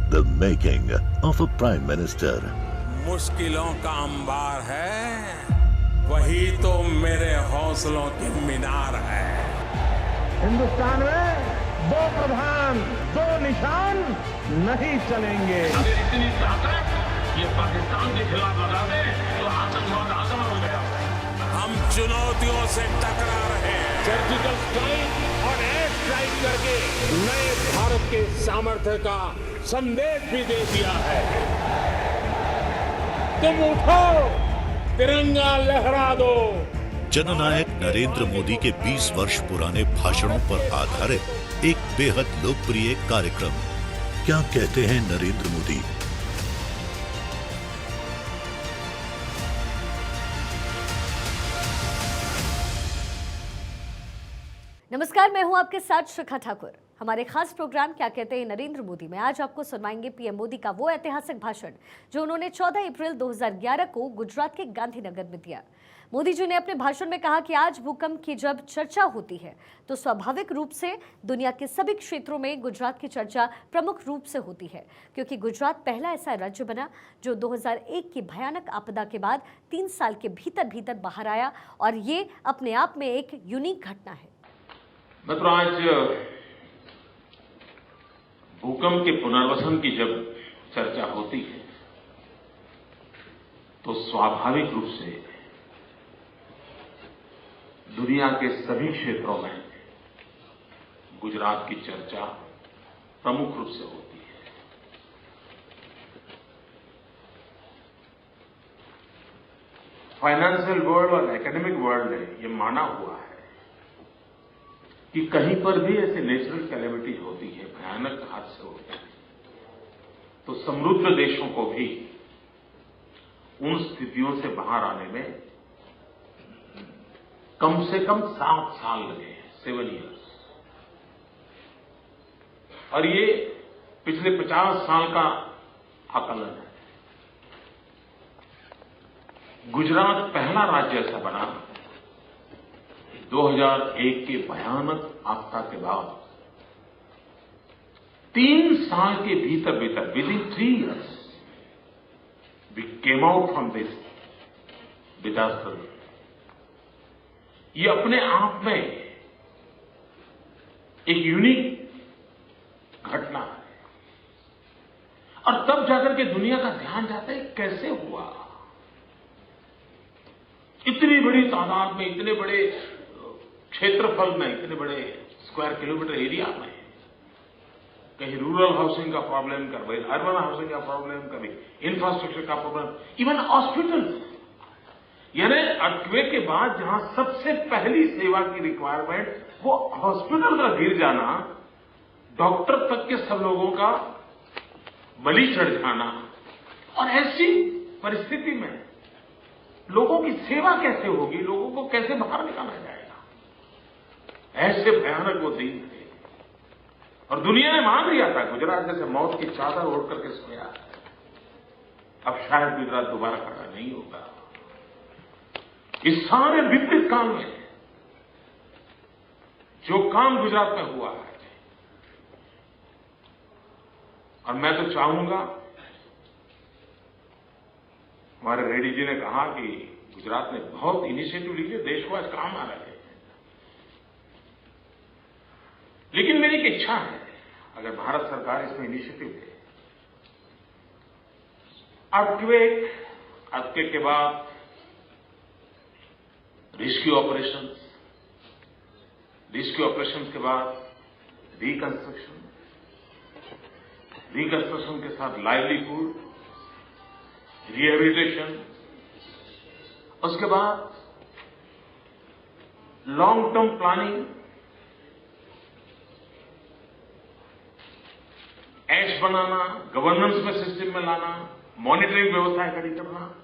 The making of a Prime Minister. मुश्किलों का अंबार है, वही तो मेरे हौसलों की मीनार है। हिंदुस्तान में दो प्रधान दो निशान नहीं चलेंगे। अगर इतनी ताकत ये पाकिस्तान के खिलाफ लगा दे तो आतंकवाद आसान हो गया। हम चुनौतियों से टकरा रहे हैं। सर्जिकल स्ट्राइक और एयर स्ट्राइक करके नए भारत के सामर्थ्य का संदेश भी दे दिया है। तुम उठो, तिरंगा लहरा दो। जननायक नरेंद्र मोदी के 20 वर्ष पुराने भाषणों पर आधारित एक बेहद लोकप्रिय कार्यक्रम। क्या कहते हैं नरेंद्र मोदी? नमस्कार, मैं हूं आपके साथ शिखा ठाकुर। हमारे खास प्रोग्राम क्या कहते हैं नरेंद्र मोदी में आज आपको सुनवाएंगे पीएम मोदी का वो ऐतिहासिक भाषण जो उन्होंने 14 अप्रैल 2011 को गुजरात के गांधीनगर में दिया। मोदी जी ने अपने भाषण में कहा कि आज भूकंप की जब चर्चा होती है तो स्वाभाविक रूप से दुनिया के सभी क्षेत्रों में गुजरात की चर्चा प्रमुख रूप से होती है, क्योंकि गुजरात पहला ऐसा राज्य बना जो 2001 की भयानक आपदा के बाद 3 साल के भीतर बाहर आया, और ये अपने आप में एक यूनिक घटना है। मतलब आज भूकंप के पुनर्वसन की जब चर्चा होती है तो स्वाभाविक रूप से दुनिया के सभी क्षेत्रों में गुजरात की चर्चा प्रमुख रूप से होती है। फाइनेंशियल वर्ल्ड और एकेडमिक वर्ल्ड ने यह माना हुआ है कि कहीं पर भी ऐसे नेचुरल कैलेमिटीज होती है, भयानक हादसे होते हैं, तो समृद्ध देशों को भी उन स्थितियों से बाहर आने में कम से कम 7 साल लगे हैं, 7 years। और ये पिछले 50 साल का आकलन है। गुजरात पहला राज्य ऐसा बना 2001 के भयानक आपदा के बाद 3 साल के भीतर within 3 years we came out from this disaster. ये अपने आप में एक यूनिक घटना है, और तब जाकर के दुनिया का ध्यान जाता है कैसे हुआ। इतनी बड़ी तादाद में, इतने बड़े क्षेत्रफल में, इतने बड़े स्क्वायर किलोमीटर एरिया में, कहीं रूरल हाउसिंग का प्रॉब्लम, कभी अर्बन हाउसिंग का प्रॉब्लम, कभी इंफ्रास्ट्रक्चर का प्रॉब्लम, इवन हॉस्पिटल। यानी अर्थक्वेक के बाद जहां सबसे पहली सेवा की रिक्वायरमेंट वो हॉस्पिटल का गिर जाना, डॉक्टर तक के सब लोगों का बलि चढ़ जाना, और ऐसी परिस्थिति में लोगों की सेवा कैसे होगी, लोगों को कैसे बाहर निकाला जाएगा, ऐसे भयानक वो दिन थे। और दुनिया ने मान लिया था गुजरात जैसे मौत की चादर ओढ़ करके सोया, अब शायद गुजरात दोबारा खड़ा नहीं होगा। इस सारे विपरीत काल में जो काम गुजरात में हुआ है, और मैं तो चाहूंगा, हमारे रेड्डी जी ने कहा कि गुजरात ने बहुत इनिशिएटिव लिए, देश को आज काम आ रहे हैं। लेकिन मेरी एक इच्छा है, अगर भारत सरकार इसमें इनिशिएटिव ले, अर्थक्वेक के बाद रेस्क्यू ऑपरेशंस के बाद रिकंस्ट्रक्शन के साथ लाइवलीहुड, रिहेबिलिटेशन, उसके बाद लॉन्ग टर्म प्लानिंग, एक्ट बनाना, गवर्नेंस में सिस्टम में लाना, मॉनिटरिंग व्यवस्था खड़ी करना,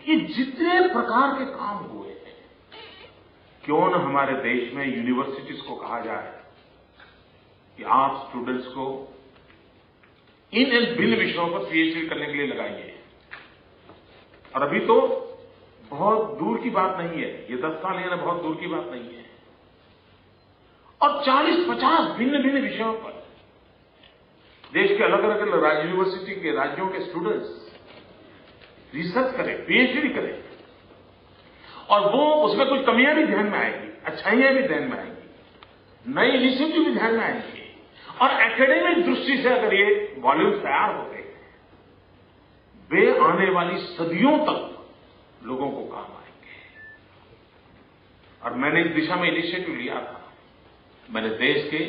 ये जितने प्रकार के काम हुए हैं, क्यों न हमारे देश में यूनिवर्सिटीज को कहा जाए कि आप स्टूडेंट्स को इन भिन्न विषयों पर पीएचडी करने के लिए लगाइए। और अभी तो बहुत दूर की बात नहीं है, ये 10 साल यानी बहुत दूर की बात नहीं है। और 40-50 भिन्न भिन्न विषयों पर देश के अलग अलग यूनिवर्सिटी के राज्यों के स्टूडेंट्स रिसर्च करें, पीएचडी करें, और वो उसमें कुछ कमियां भी ध्यान में आएगी, अच्छाइयां भी ध्यान में आएंगी, नई इनिशिएटिव भी ध्यान में आएंगी, और एकेडमिक दृष्टि से अगर ये वॉल्यूम तैयार होते हैं, वे आने वाली सदियों तक लोगों को काम आएंगे। और मैंने इस दिशा में इनिशिएटिव लिया था। मैंने देश के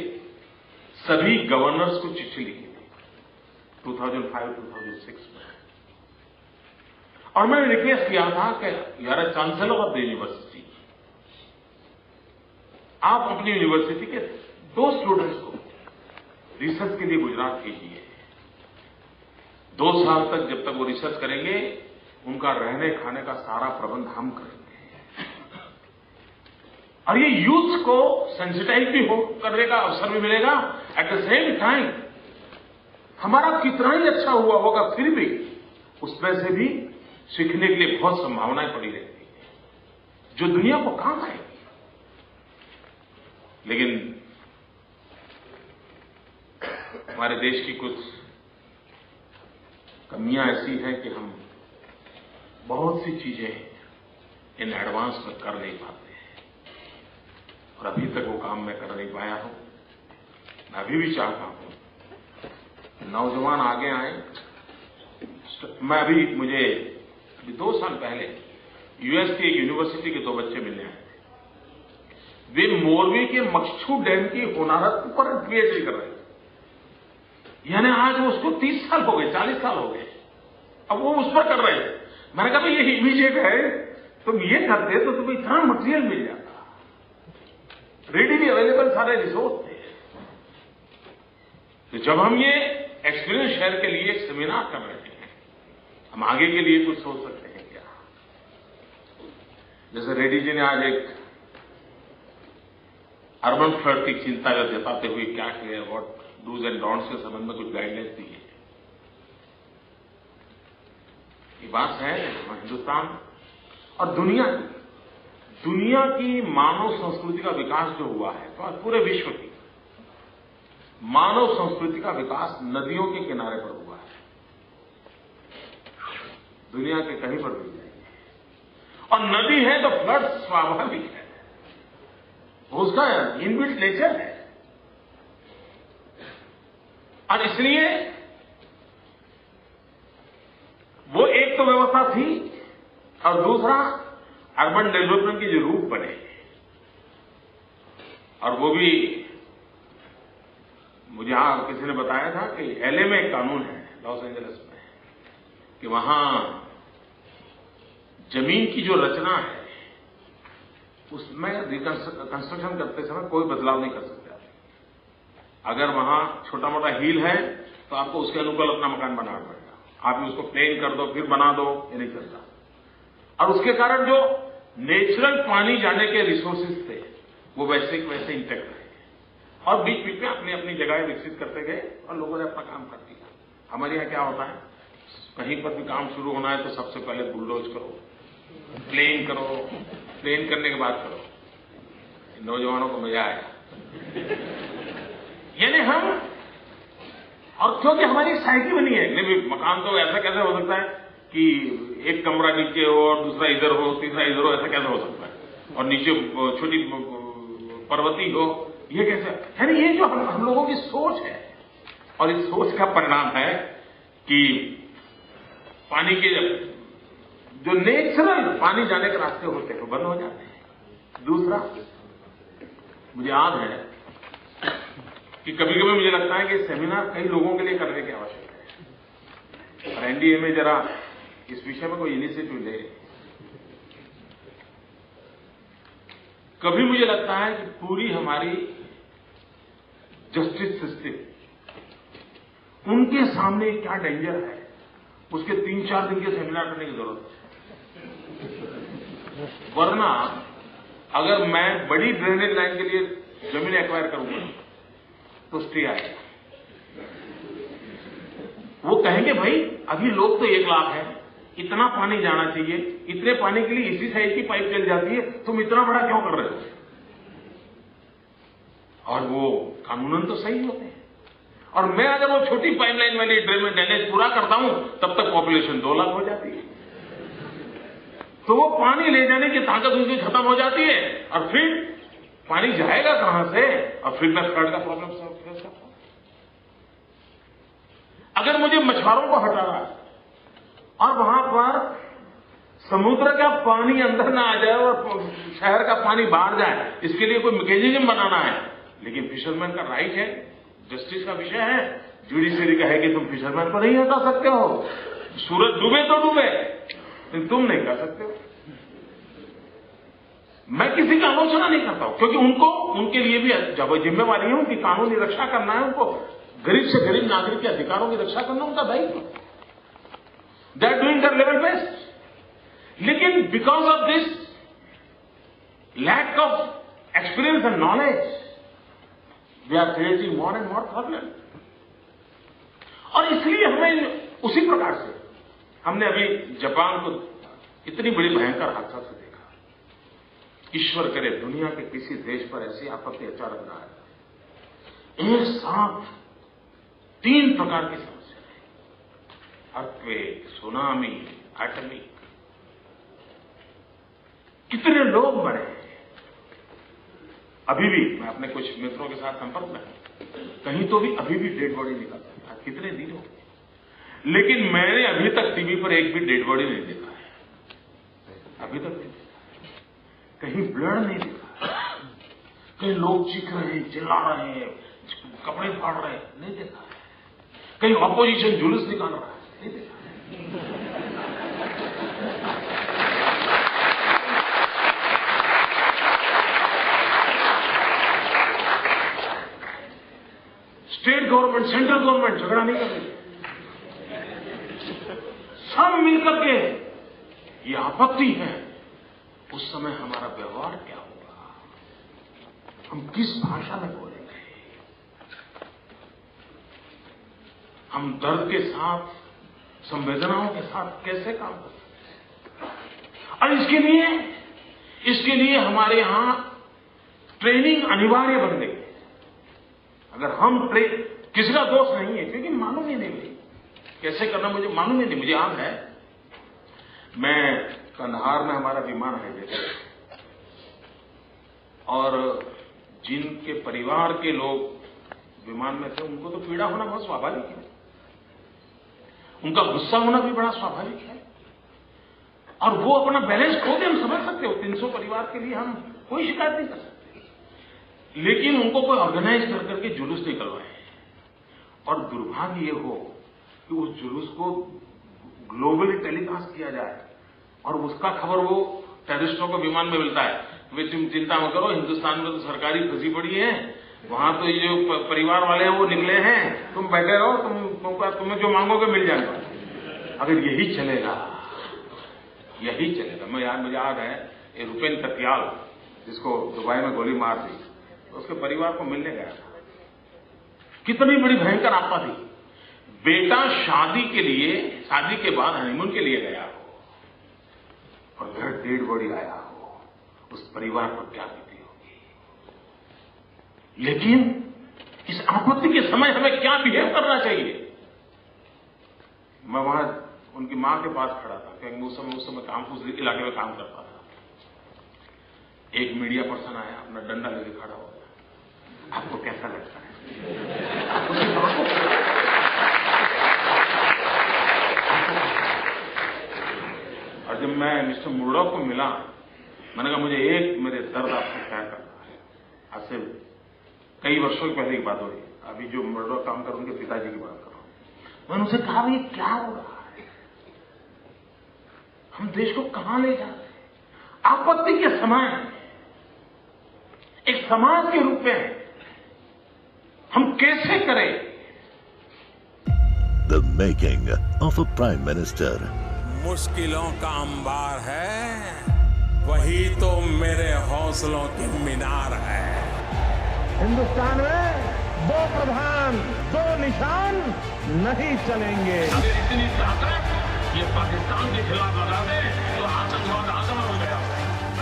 सभी गवर्नर्स को चिट्ठी लिखी थी 2005-2006 में, और मैंने रिक्वेस्ट किया था कि यार चांसलर ऑफ द यूनिवर्सिटी, आप अपनी यूनिवर्सिटी के 2 स्टूडेंट्स को रिसर्च के लिए गुजरात भेजिए। 2 साल तक जब तक वो रिसर्च करेंगे, उनका रहने खाने का सारा प्रबंध हम करेंगे। और ये यूथ को सेंसिटाइज भी करने का अवसर भी मिलेगा। एट द सेम टाइम हमारा कितना ही अच्छा हुआ होगा, फिर भी उसमें से भी सीखने के लिए बहुत संभावनाएं पड़ी रहती है जो दुनिया को काम आएगी। लेकिन हमारे देश की कुछ कमियां ऐसी हैं कि हम बहुत सी चीजें इन एडवांस में कर नहीं पाते हैं, और अभी तक वो काम मैं कर नहीं पाया हूं। मैं अभी भी चाहता हूं नौजवान आगे आए। मुझे 2 साल पहले यूएस की एक यूनिवर्सिटी के 2 बच्चे मिलने आए थे। वे मोरबी के मक्सू डैम की होनारत पर पीएचडी कर रहे थे। यानी आज उसको 30 साल हो गए, 40 साल हो गए, अब वो उस पर कर रहे थे। मैंने कहा भाई ये इमीडिएट है, तुम ये करते तो तुम्हें इतना मटेरियल मिल जाता, रेडीली अवेलेबल सारे रिसोर्स थे। तो जब हम ये एक्सपीरियंस शेयर के लिए एक सेमिनार कर रहे हैं, हम आगे के लिए कुछ सोच सकते हैं क्या? जैसे रेड्डी जी ने आज एक अर्बन फ्लड की चिंता जताते हुए क्या किया, व्हाट डूज एंड डोंट्स के संबंध में कुछ गाइडलाइंस दी है। ये बात है हिंदुस्तान और दुनिया की मानव संस्कृति का विकास जो हुआ है, तो पूरे विश्व की मानव संस्कृति का विकास नदियों के किनारे पर हुआ है। दुनिया के कहीं पर भी जाएंगे और नदी है तो फ्लड स्वाभाविक है, उसका इनबिल्ट नेचर है। और इसलिए वो एक तो व्यवस्था थी, और दूसरा अर्बन डेवलपमेंट के जो रूप बने, और वो भी मुझे किसी ने बताया था कि एलए में एक कानून है, लॉस एंजलिस में, कि वहां जमीन की जो रचना है उसमें कंस्ट्रक्शन करते समय कोई बदलाव नहीं कर सकते। अगर वहां छोटा मोटा हिल है तो आपको उसके अनुकूल अपना मकान बनाना पड़ेगा। आप उसको प्लेन कर दो फिर बना दो, ये नहीं चलता। और उसके कारण जो नेचुरल पानी जाने के रिसोर्सेज थे वो वैसे इंटैक्ट रहे, और बीच बीच में अपनी अपनी जगह विकसित करते गए और लोगों ने अपना काम कर दिया। हमारे यहाँ क्या होता है, कहीं पर भी काम शुरू होना है तो सबसे पहले बुलडोज करो, प्लेन करो, प्लेन करने के बाद करो। नौजवानों को मजा आया। यानी हम, और क्योंकि हमारी साइकी बनी है, नहीं मकान तो ऐसा कैसे हो सकता है कि एक कमरा नीचे हो और दूसरा इधर हो, तीसरा इधर हो, ऐसा कैसे हो सकता है? और नीचे छोटी पर्वती हो, ये कैसे? यानी ये जो हम लोगों की सोच है, और इस सोच का परिणाम है कि पानी के जो नेचुरल पानी जाने के रास्ते होते हैं वो बंद हो जाते हैं। दूसरा, मुझे याद है कि कभी कभी मुझे लगता है कि सेमिनार कई लोगों के लिए करने की आवश्यकता है, और एनडीए में जरा इस विषय में कोई इनिशिएटिव ले। कभी मुझे लगता है कि पूरी हमारी जस्टिस सिस्टम, उनके सामने क्या डेंजर है, उसके 3-4 दिन के सेमिनार करने की जरूरत है। वरना अगर मैं बड़ी ड्रेनेज लाइन के लिए जमीन एक्वायर करूंगा तो स्टे आएगा। वो कहेंगे भाई अभी लोग तो 1 लाख है, इतना पानी जाना चाहिए, इतने पानी के लिए इसी साइज की पाइप चल जाती है, तुम इतना बड़ा क्यों कर रहे हो? और वो कानूनन तो सही होते हैं, और मैं अगर वो छोटी पाइपलाइन वाली ड्रेनेज पूरा करता हूं तब तक पॉपुलेशन 2 लाख हो जाती है। तो वो पानी ले जाने की ताकत उनकी खत्म हो जाती है और फिर पानी जाएगा कहां से, और फिर मैं फ्लड का प्रॉब्लम फेस करता हूं। अगर मुझे मछुआरों को हटाना है और वहां पर समुद्र का पानी अंदर ना आ जाए और शहर का पानी बाहर जाए, इसके लिए कोई मैकेनिज्म बनाना है। लेकिन फिशरमैन का राइट है, जस्टिस का विषय है, जुडिशरी का है कि तुम फिशरमैन को नहीं हटा सकते हो। सूरज डूबे तो डूबे, लेकिन तुम नहीं कर सकते हो। मैं किसी की आलोचना नहीं करता हूं, क्योंकि उनको उनके लिए भी जब जिम्मेवारी है, उनकी कानूनी रक्षा करना है, उनको गरीब से गरीब नागरिक के अधिकारों की रक्षा करना उनका दायित्व। They are doing their level best. लेकिन because of this lack of experience and knowledge we are creating more and more problem. और इसलिए हमें उसी प्रकार से हमने अभी जापान को इतनी बड़ी भयंकर हादसा से देखा। ईश्वर करे दुनिया के किसी देश पर ऐसी आपत्ति अचानक ना आए। एक साथ 3 प्रकार की समस्या, अर्थक्वेक, सुनामी, एटमिक, कितने लोग मरे। अभी भी मैं अपने कुछ मित्रों के साथ संपर्क में हूं, कहीं तो भी अभी भी डेड बॉडी निकलता है। आज कितने दिन हो गए, लेकिन मैंने अभी तक टीवी पर एक भी डेड बॉडी नहीं देखा है। अभी तक नहीं देखा, कहीं ब्लड नहीं देखा, कहीं लोग चीख रहे हैं, चिल्ला रहे हैं, कपड़े फाड़ रहे हैं, नहीं देखा है। कहीं ऑपोजिशन जुलूस निकाल रहा है, नहीं देखा है। स्टेट गवर्नमेंट, सेंट्रल गवर्नमेंट झगड़ा नहीं कर रही, सब मिलकर के ये आपत्ति है। उस समय हमारा व्यवहार क्या होगा, हम किस भाषा में बोलेंगे, हम दर्द के साथ, संवेदनाओं के साथ कैसे काम कर सकते हैं। और इसके लिए हमारे यहां ट्रेनिंग अनिवार्य बन गई। अगर हम किसी का दोष नहीं है, क्योंकि मालूम ही नहीं मुझे कैसे करना, मुझे मालूम ही नहीं। मुझे याद है, मैं कंधार में हमारा विमान है और जिनके परिवार के लोग विमान में थे, उनको तो पीड़ा होना बहुत स्वाभाविक है, उनका गुस्सा होना भी बड़ा स्वाभाविक है। और वो अपना बैलेंस खो के, हम समझ सकते हो, 300 परिवार के लिए हम कोई शिकायत नहीं कर सकते। लेकिन उनको कोई ऑर्गेनाइज कर करके जुलूस निकलवाए, और दुर्भाग्य ये हो कि उस जुलूस को ग्लोबली टेलीकास्ट किया जाए और उसका खबर वो टेररिस्टों को विमान में मिलता है। वे तुम चिंता मत करो, हिंदुस्तान में तो सरकारी फंसी पड़ी है, वहां तो ये जो परिवार वाले हैं वो निकले हैं, तुम बैठे रहो, तुम्हें जो मांगोगे मिल जाएगा। अगर यही चलेगा, मुझे याद है रुपेन कत्याल, जिसको दुबई में गोली मार दी, उसके परिवार को मिलने गया था। कितनी बड़ी भयंकर आपदा थी। बेटा शादी के बाद हनीमून के लिए गया हो और घर डेड बॉडी आया हो, उस परिवार पर क्या बीती होगी। लेकिन इस आपत्ति के समय हमें क्या बिहेव करना चाहिए। मैं वहां उनकी मां के पास खड़ा था, क्योंकि उस समय उस इलाके में काम करता था। एक मीडिया पर्सन आया, अपना डंडा लेके खड़ा हो गया। आपको कैसा लगता है? और जब मैं मिस्टर मुर्डॉक को मिला, मैंने कहा मुझे मेरे दर्द आपसे शेयर करना है। आज से कई वर्षों की पहले की बात हो रही है, अभी जो मुर्डॉक काम कर रहे उनके पिताजी की बात कर रहा हूं। मैंने उनसे कहा, ये क्या हो रहा है, हम देश को कहां ले जा रहे हैं? आपत्ति के समय एक समाज के रूप में हम कैसे करें? The making of a prime minister. मुश्किलों का अंबार है, वही तो मेरे हौसलों की मीनार है। हिंदुस्तान में 2 प्रधान 2 निशान नहीं चलेंगे। अगर इतनी ताकत ये पाकिस्तान के खिलाफ लगा दे तो आतंकवाद आसमान हो गया।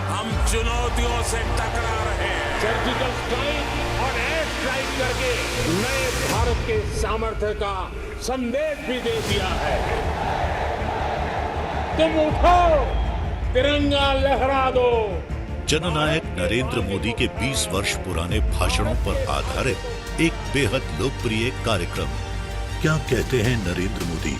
हम चुनौतियों से टकरा रहे हैं। सर्जिकल स्ट्राइक और एयर स्ट्राइक करके नए भारत के सामर्थ्य का संदेश भी दे दिया है। तुम उठो, तिरंगा लहरा दो। जननायक नरेंद्र मोदी के 20 वर्ष पुराने भाषणों पर आधारित एक बेहद लोकप्रिय कार्यक्रम क्या कहते हैं नरेंद्र मोदी।